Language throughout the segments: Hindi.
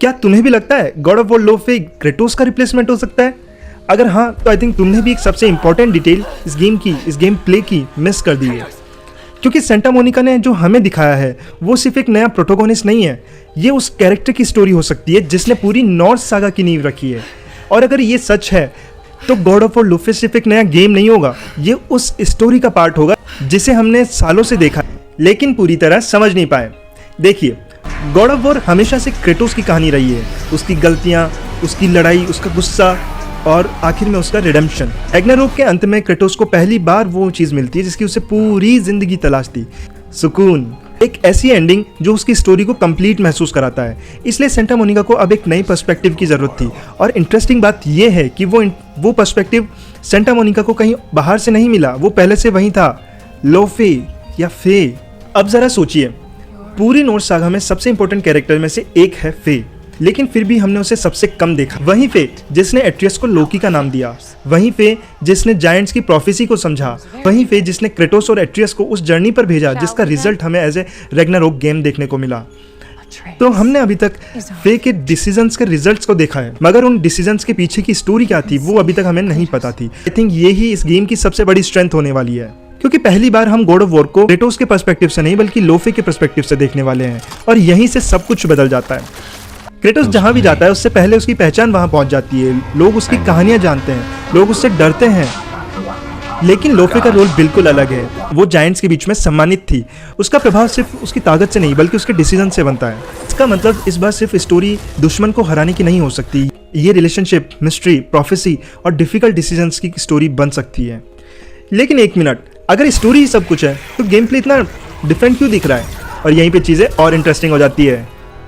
क्या तुम्हें भी लगता है गॉड ऑफ वॉर लोफे क्रेटोस का रिप्लेसमेंट हो सकता है? अगर हाँ तो आई थिंक तुमने भी एक सबसे इंपॉर्टेंट डिटेल इस गेम प्ले की मिस कर दी है, क्योंकि सेंटा मोनिका ने जो हमें दिखाया है वो सिर्फ एक नया प्रोटोगोनिस्ट नहीं है, ये उस कैरेक्टर की स्टोरी हो सकती है जिसने पूरी नॉर्स सागा की नींव रखी है। और अगर ये सच है तो गॉड ऑफ वॉर लोफे सिर्फ एक नया गेम नहीं होगा, ये उस स्टोरी का पार्ट होगा जिसे हमने सालों से देखा लेकिन पूरी तरह समझ नहीं पाए। देखिए, गॉड ऑफ वॉर हमेशा से क्रेटोस की कहानी रही है, उसकी गलतियाँ, उसकी लड़ाई, उसका गुस्सा और आखिर में उसका रिडेम्पशन। रैग्नारोक के अंत में क्रेटोस को पहली बार वो चीज़ मिलती है जिसकी उसे पूरी जिंदगी तलाश थी, सुकून। एक ऐसी एंडिंग जो उसकी स्टोरी को कंप्लीट महसूस कराता है। इसलिए सेंटा मोनिका को अब एक नई पर्सपेक्टिव की ज़रूरत थी। और इंटरेस्टिंग बात यह है कि वो पर्सपेक्टिव सेंटा मोनिका को कहीं बाहर से नहीं मिला, वो पहले से वहीं था, लोफे या फे। अब ज़रा सोचिए, पूरी नॉर्स सागा में सबसे इंपॉर्टेंट कैरेक्टर में से एक है फे, लेकिन फिर भी हमने उसे सबसे कम देखा। वहीं फे जिसने एट्रियस को लोकी का नाम दिया, वहीं फे जिसने जायंट्स की प्रोफेसी को समझा, वहीं फे जिसने क्रेटोस और एट्रियस को उस जर्नी पर भेजा जिसका रिजल्ट हमें एज ए रैग्नारोक गेम देखने को मिला। तो हमने अभी तक फे के डिसीजंस के रिजल्ट्स को देखा है, मगर उन डिसीजंस के पीछे की स्टोरी क्या थी वो अभी तक हमें नहीं पता थी। आई थिंक यही इस गेम की सबसे बड़ी स्ट्रेंथ होने वाली है, क्योंकि पहली बार हम गॉड ऑफ वॉर को क्रेटोस के पर्सपेक्टिव से नहीं बल्कि लोफे के पर्सपेक्टिव से देखने वाले हैं, और यहीं से सब कुछ बदल जाता है। क्रेटोस जहाँ भी जाता है उससे पहले उसकी पहचान वहाँ पहुँच जाती है, लोग उसकी कहानियाँ जानते हैं, लोग उससे डरते हैं। लेकिन लोफे का रोल बिल्कुल अलग है। वो जायंट्स के बीच में सम्मानित थी, उसका प्रभाव सिर्फ उसकी ताकत से नहीं बल्कि उसके डिसीजन से बनता है। इसका मतलब इस बार सिर्फ स्टोरी दुश्मन को हराने की नहीं हो सकती, ये रिलेशनशिप, मिस्ट्री, प्रोफेसी और डिफिकल्ट डिसीजंस की स्टोरी बन सकती है। लेकिन एक मिनट, अगर स्टोरी ही सब कुछ है तो गेम प्ले इतना डिफरेंट क्यों दिख रहा है? और यहीं पे चीज़ें और इंटरेस्टिंग हो जाती है।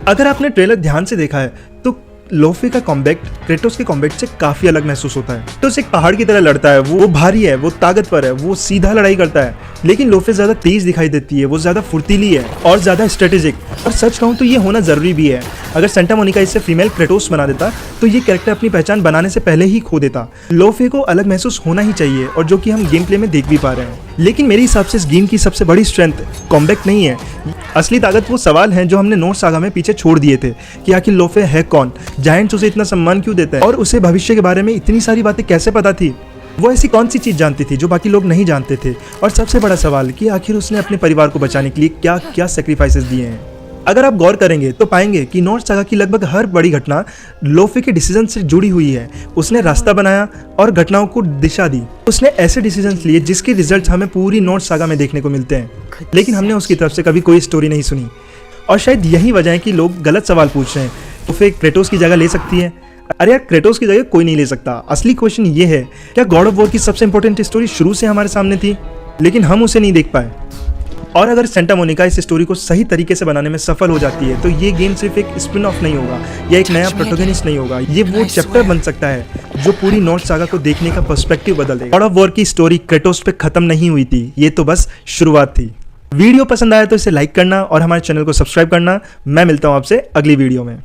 अगर आपने ट्रेलर ध्यान से देखा है तो लोफे का कॉम्बैट क्रेटोस के कॉम्बैट से काफ़ी अलग महसूस होता है। क्रेटोस एक पहाड़ की तरह लड़ता है, वो भारी है, वो ताकतवर है, वो सीधा लड़ाई करता है, लेकिन लोफे ज़्यादा तेज दिखाई देती है, वो ज़्यादा फुर्तीली है और ज़्यादा स्ट्रेटेजिक। और सच कहूँ तो ये होना ज़रूरी भी है। अगर सेंटा मोनिका इसे फीमेल क्रेटोस बना देता तो ये कैरेक्टर अपनी पहचान बनाने से पहले ही खो देता। लोफे को अलग महसूस होना ही चाहिए, और जो कि हम गेम प्ले में देख भी पा रहे हैं। लेकिन मेरे हिसाब से इस गेम की सबसे बड़ी स्ट्रेंथ कॉम्बैट नहीं है, असली ताकत वो सवाल हैं जो हमने नॉर्स सागा में पीछे छोड़ दिए थे कि आखिर लोफे है कौन, जायंट्स उसे इतना सम्मान क्यों देता है, और उसे भविष्य के बारे में इतनी सारी बातें कैसे पता थी, वो ऐसी कौन सी चीज़ जानती थी जो बाकी लोग नहीं जानते थे। और सबसे बड़ा सवाल कि आखिर उसने अपने परिवार को बचाने के लिए क्या क्या सेक्रीफाइसेस दिए हैं। अगर आप गौर करेंगे तो पाएंगे कि नॉर्स सागा की लगभग हर बड़ी घटना लोफे के डिसीजन से जुड़ी हुई है। उसने रास्ता बनाया और घटनाओं को दिशा दी। उसने ऐसे डिसीजंस लिए जिसके रिजल्ट हमें पूरी नॉर्स सागा में देखने को मिलते हैं, लेकिन हमने उसकी तरफ से कभी कोई स्टोरी नहीं सुनी। और शायद यही वजह है कि लोग गलत सवाल पूछ रहे हैं, लोफे क्रेटोस की जगह ले सकती है? अरे यार, क्रेटोस की जगह कोई नहीं ले सकता। असली क्वेश्चन ये है, क्या गॉड ऑफ वॉर की सबसे इंपॉर्टेंट स्टोरी शुरू से हमारे सामने थी लेकिन हम उसे नहीं देख पाए? और अगर सेंटा मोनिका इस स्टोरी को सही तरीके से बनाने में सफल हो जाती है तो ये गेम सिर्फ एक स्पिन ऑफ नहीं होगा या एक नया प्रोटोगोनिस्ट नहीं होगा, ये वो चैप्टर बन सकता है जो पूरी नॉर्स सागा को देखने का पर्सपेक्टिव बदल देगा। गॉड ऑफ वॉर की स्टोरी क्रेटोस पे खत्म नहीं हुई थी, ये तो बस शुरुआत थी। वीडियो पसंद आया तो इसे लाइक करना और हमारे चैनल को सब्सक्राइब करना। मैं मिलता हूँ आपसे अगली वीडियो में।